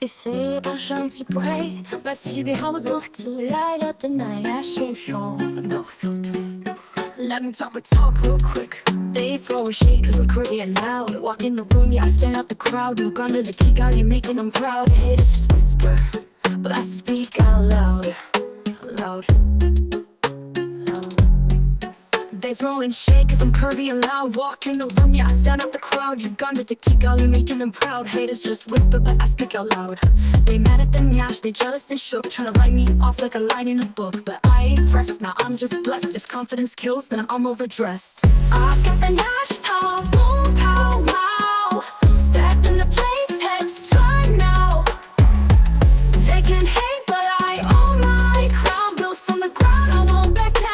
They say un gentil prêt, but she be always enough to light up the night. Chaud, chaud, no filter. Let me talk real quick. They throw a shade cause I'm Korean loud. Walk in the room, yeah, I stand out the crowd. Look under the key, got you making them proud. Haters just whisper, but I speak out loud. Loud. They throwing shade cause I'm curvy and loud. Walk in the room, yeah, I stand out the crowd. You gunned it to keep you making them proud. Haters just whisper, but I speak out loud. They mad at the NYASH, they jealous and shook, tryna write me off like a line in a book. But I ain't pressed, now I'm just blessed. If confidence kills, then I'm overdressed. I got the NYASH power, boom, pow, wow. Step in the place, heads turn now. They can hate, but I own my crown. Built from the ground, I won't back down.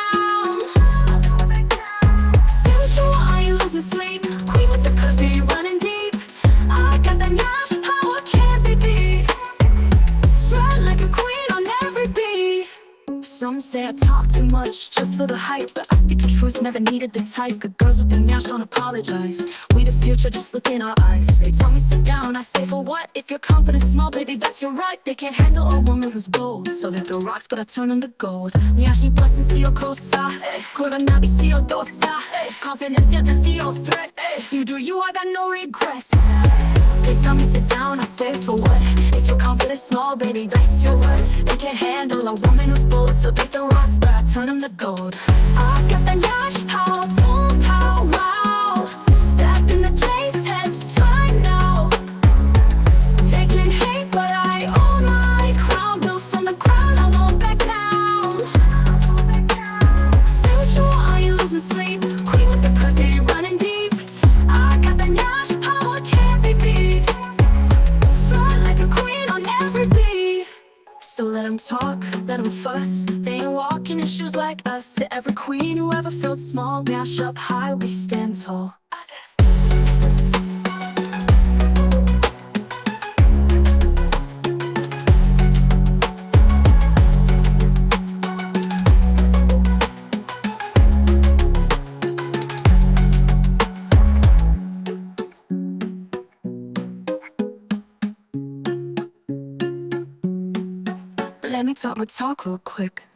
Sleep, queen with the custody running deep. I got that NYASH power, can't be beat. Strut like a queen on every beat. Some say I talk too much just for the hype, but I speak the truth, never needed the type. Good girls with the NYASH don't apologize. We the future, just look in our eyes. They tell me sit down, I say for what? If you're confident, small baby, that's your right. They can't handle a woman who's bold, so they throw rocks, but I turn them to gold. NYASH blessings, see your cosa. Coronado, see your dosa. Confidence, yet to see your threat. You do you, I got no regrets. They tell me sit down, I say for what? If you're confident, small baby, that's your word. They can't handle a woman who's bold, so they throw rocks, but I turn them to gold. I got that NYASH power, boom, pow, wow. Step in the place, heads turn now. They can hate, but I own my crown. Built from the ground, I won't back down. Say what you want, are you losing sleep? Queen with the custody running deep. I got that NYASH power, can't be beat. Strut like a queen on every beat. So let them talk, let them fuss. They ain't walking in shoes like us. To every queen who ever felt small, NYASH up high, we stand tall. Let me talk real quick.